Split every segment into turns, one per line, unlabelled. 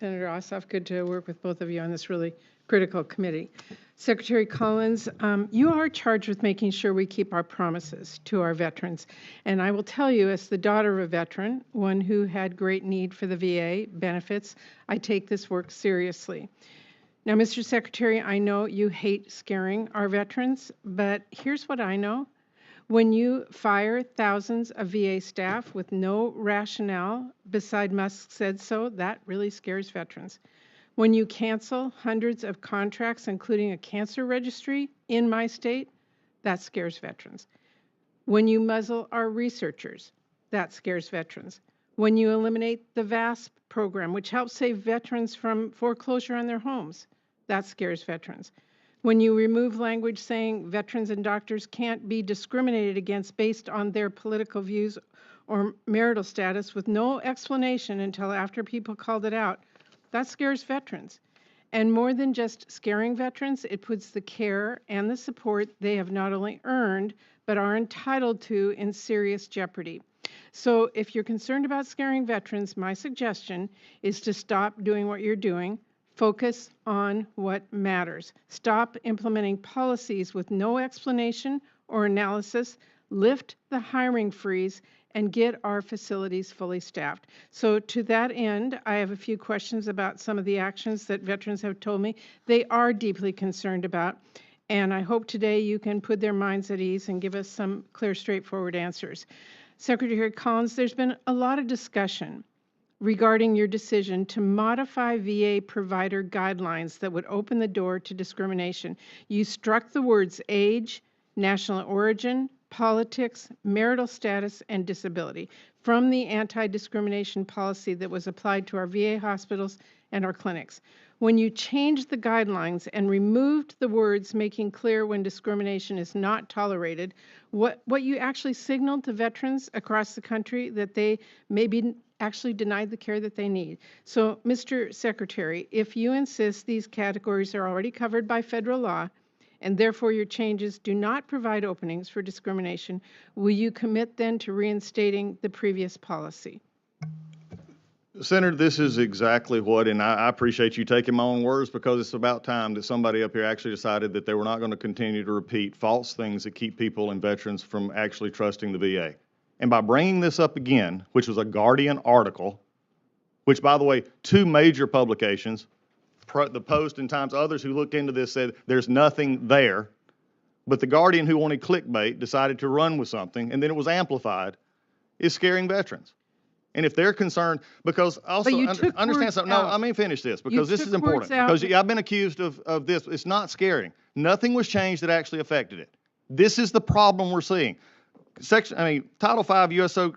Senator Ossoff, good to work with both of you on this really critical committee. Secretary Collins, you are charged with making sure we keep our promises to our veterans. And I will tell you, as the daughter of a veteran, one who had great need for the VA benefits, I take this work seriously. Now, Mr. Secretary, I know you hate scaring our veterans, but here's what I know. When you fire thousands of VA staff with no rationale beside Musk said so, that really scares veterans. When you cancel hundreds of contracts, including a cancer registry in my state, that scares veterans. When you muzzle our researchers, that scares veterans. When you eliminate the VASP program, which helps save veterans from foreclosure on their homes, that scares veterans. When you remove language saying veterans and doctors can't be discriminated against based on their political views or marital status with no explanation until after people called it out, that scares veterans. And more than just scaring veterans, it puts the care and the support they have not only earned, but are entitled to in serious jeopardy. So if you're concerned about scaring veterans, my suggestion is to stop doing what you're doing. Focus on what matters. Stop implementing policies with no explanation or analysis. Lift the hiring freeze and get our facilities fully staffed. So to that end, I have a few questions about some of the actions that veterans have told me they are deeply concerned about. And I hope today you can put their minds at ease and give us some clear, straightforward answers. Secretary Collins, there's been a lot of discussion regarding your decision to modify VA provider guidelines that would open the door to discrimination. You struck the words age, national origin, politics, marital status, and disability from the anti-discrimination policy that was applied to our VA hospitals and our clinics. When you changed the guidelines and removed the words making clear when discrimination is not tolerated, what you actually signaled to veterans across the country that they may be actually denied the care that they need. So, Mr. Secretary, if you insist these categories are already covered by federal law, and therefore your changes do not provide openings for discrimination, will you commit then to reinstating the previous policy?
Senator, this is exactly what, and I appreciate you taking my own words, because it's about time that somebody up here actually decided that they were not going to continue to repeat false things that keep people and veterans from actually trusting the VA. And by bringing this up again, which was a Guardian article, which, by the way, two major publications, the Post and Times, others who looked into this said there's nothing there, but the Guardian, who wanted clickbait, decided to run with something, and then it was amplified, is scaring veterans. And if they're concerned, because also understand something. No, let me finish this, because this is important. Because I've been accused of this. It's not scaring. Nothing was changed that actually affected it. This is the problem we're seeing. Title V USO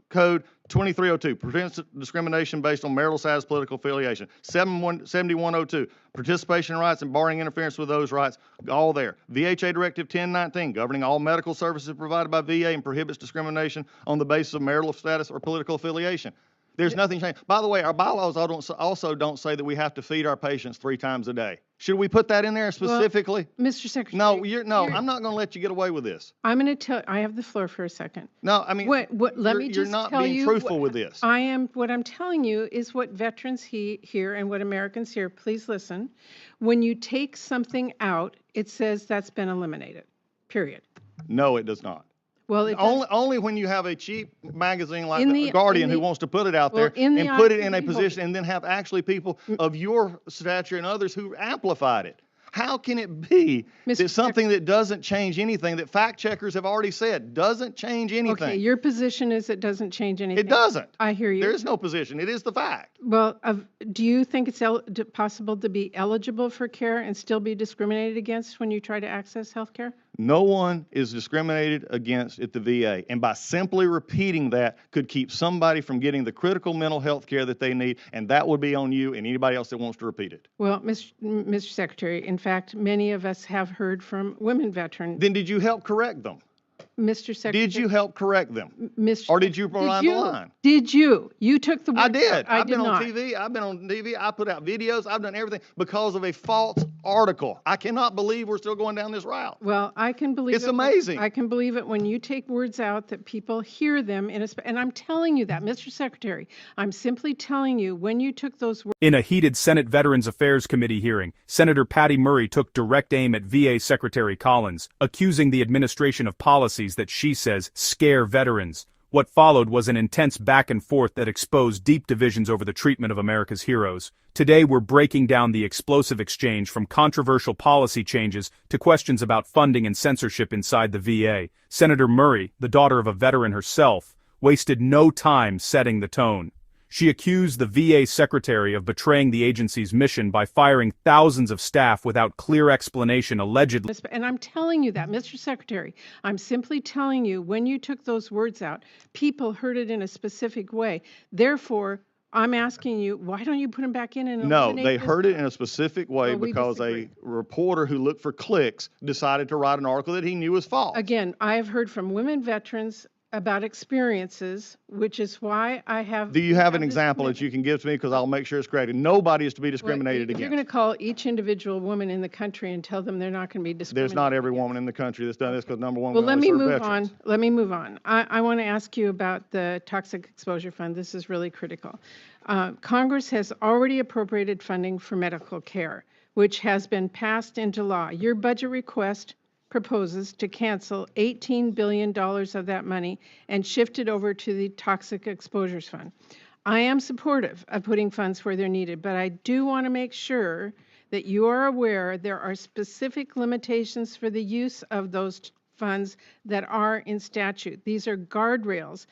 Code 2302 prevents discrimination based on marital status, political affiliation. 7102 participation rights and barring interference with those rights, all there. VHA Directive 1019 governing all medical services provided by VA and prohibits discrimination on the basis of marital status or political affiliation. There's nothing changed. By the way, our bylaws also don't say that we have to feed our patients 3 times a day. Should we put that in there specifically?
Well, Mr. Secretary.
No, I'm not going to let you get away with this.
I'm going to tell. I have the floor for a second.
No, I mean,
let me just
you're not
tell
being
you
truthful with this.
What I'm telling you is what veterans hear and what Americans hear. Please listen. When you take something out, it says that's been eliminated. Period.
No, it does not.
Well,
only when you have a cheap magazine like the Guardian who wants to put it out there and put it in a position and then have actually people of your stature and others who amplified it. How can it be that something that doesn't change anything, that fact checkers have already said doesn't change anything?
Okay, your position is it doesn't change anything.
It doesn't.
I hear you.
There is no position. It is the fact.
Well, do you think it's possible to be eligible for care and still be discriminated against when you try to access health care?
No one is discriminated against at the VA, and by simply repeating that could keep somebody from getting the critical mental health care that they need, and that would be on you and anybody else that wants to repeat it.
Well, Mr. Secretary, in fact, many of us have heard from women veterans.
Then did you help correct them?
Mr. Secretary.
Did you help correct them?
Mr.
Or did you run the line?
Did you? You took the words
I did.
out. I
I've
did
been on
not.
TV. I've been on TV. I put out videos. I've done everything because of a false article. I cannot believe we're still going down this route.
Well, I can believe
It's
it.
amazing.
I can believe it when you take words out that people hear them and I'm telling you that, Mr. Secretary. I'm simply telling you when you took those words.
In a heated Senate Veterans Affairs Committee hearing, Senator Patty Murray took direct aim at VA Secretary Collins, accusing the administration of policies that she says scare veterans. What followed was an intense back and forth that exposed deep divisions over the treatment of America's heroes. Today we're breaking down the explosive exchange from controversial policy changes to questions about funding and censorship inside the VA. Senator Murray, the daughter of a veteran herself, wasted no time setting the tone. She accused the VA secretary of betraying the agency's mission by firing thousands of staff without clear explanation, allegedly.
And I'm telling you that, Mr. Secretary. I'm simply telling you when you took those words out, people heard it in a specific way. Therefore, I'm asking you, why don't you put them back in and
No,
eliminate
they
this?
heard it in a specific way
Well, we
because
disagree.
a reporter who looked for clicks decided to write an article that he knew was false.
Again, I have heard from women veterans about experiences, which is why I have.
Do you have an
this
example that
committee.
you can give to me? Because I'll make sure it's corrected. Nobody is to be
Well,
discriminated
if you're
against.
going to call each individual woman in the country and tell them they're not going to be discriminated
There's not every
against.
woman in the country that's done this because number one,
Well,
we
let
only
me
serve
move
veterans.
on. Let me move on. I want to ask you about the Toxic Exposure Fund. This is really critical. Congress has already appropriated funding for medical care, which has been passed into law. Your budget request proposes to cancel $18 billion of that money and shift it over to the Toxic Exposures Fund. I am supportive of putting funds where they're needed, but I do want to make sure that you are aware there are specific limitations for the use of those funds that are in statute. These are guardrails.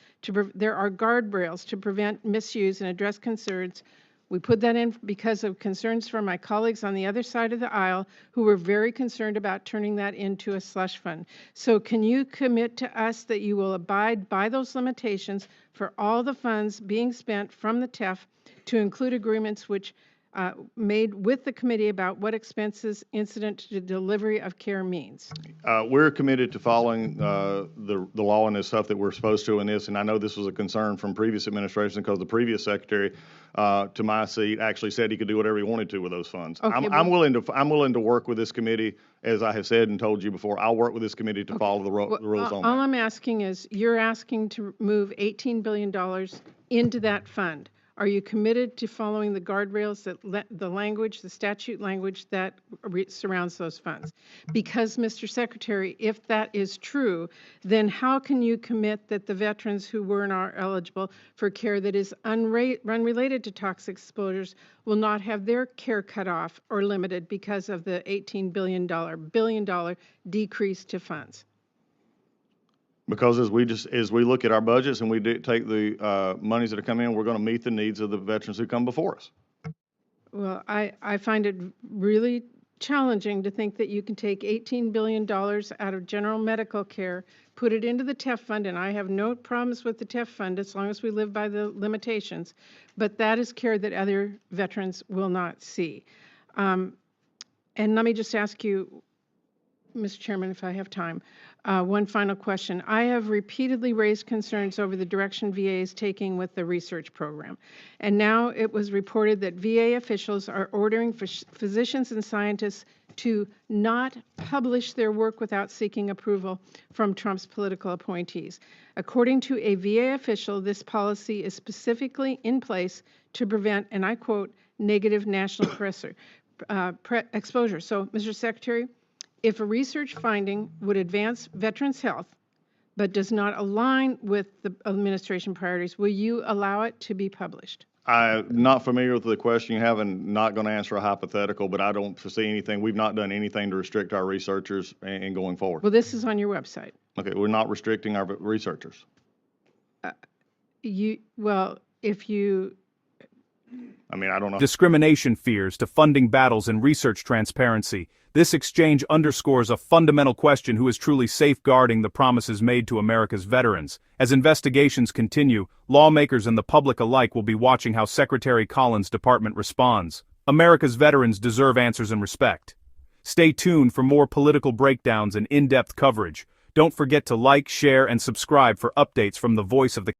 There are guardrails to prevent misuse and address concerns. We put that in because of concerns from my colleagues on the other side of the aisle who were very concerned about turning that into a slush fund. So can you commit to us that you will abide by those limitations for all the funds being spent from the TEF to include agreements which made with the committee about what expenses incident to delivery of care means?
We're committed to following the law and the stuff that we're supposed to in this, and I know this was a concern from previous administration because the previous secretary to my seat actually said he could do whatever he wanted to with those funds.
Okay,
I'm willing to work with this committee, as I have said and told you before. I'll work with this committee to follow the rules on
All
that.
I'm asking is, you're asking to move $18 billion into that fund. Are you committed to following the guardrails, the language, the statute language that surrounds those funds? Because, Mr. Secretary, if that is true, then how can you commit that the veterans who were and are eligible for care that is unrelated to toxic exposures will not have their care cut off or limited because of the $18 billion decrease to funds?
Because as we look at our budgets and we take the monies that are coming in, we're going to meet the needs of the veterans who come before us.
Well, I find it really challenging to think that you can take $18 billion out of general medical care, put it into the TEF fund, and I have no problems with the TEF fund as long as we live by the limitations, but that is care that other veterans will not see. And let me just ask you, Mr. Chairman, if I have time, one final question. I have repeatedly raised concerns over the direction VA is taking with the research program. And now it was reported that VA officials are ordering physicians and scientists to not publish their work without seeking approval from Trump's political appointees. According to a VA official, this policy is specifically in place to prevent, and I quote, negative national exposure. So, Mr. Secretary, if a research finding would advance veterans' health but does not align with the administration priorities, will you allow it to be published?
I'm not familiar with the question you have and not going to answer a hypothetical, but I don't foresee anything. We've not done anything to restrict our researchers and going forward.
Well, this is on your website.
Okay, we're not restricting our researchers.
If you
I mean, I don't know.
Discrimination fears to funding battles and research transparency. This exchange underscores a fundamental question: who is truly safeguarding the promises made to America's veterans? As investigations continue, lawmakers and the public alike will be watching how Secretary Collins' department responds. America's veterans deserve answers and respect. Stay tuned for more political breakdowns and in-depth coverage. Don't forget to like, share, and subscribe for updates from the voice of the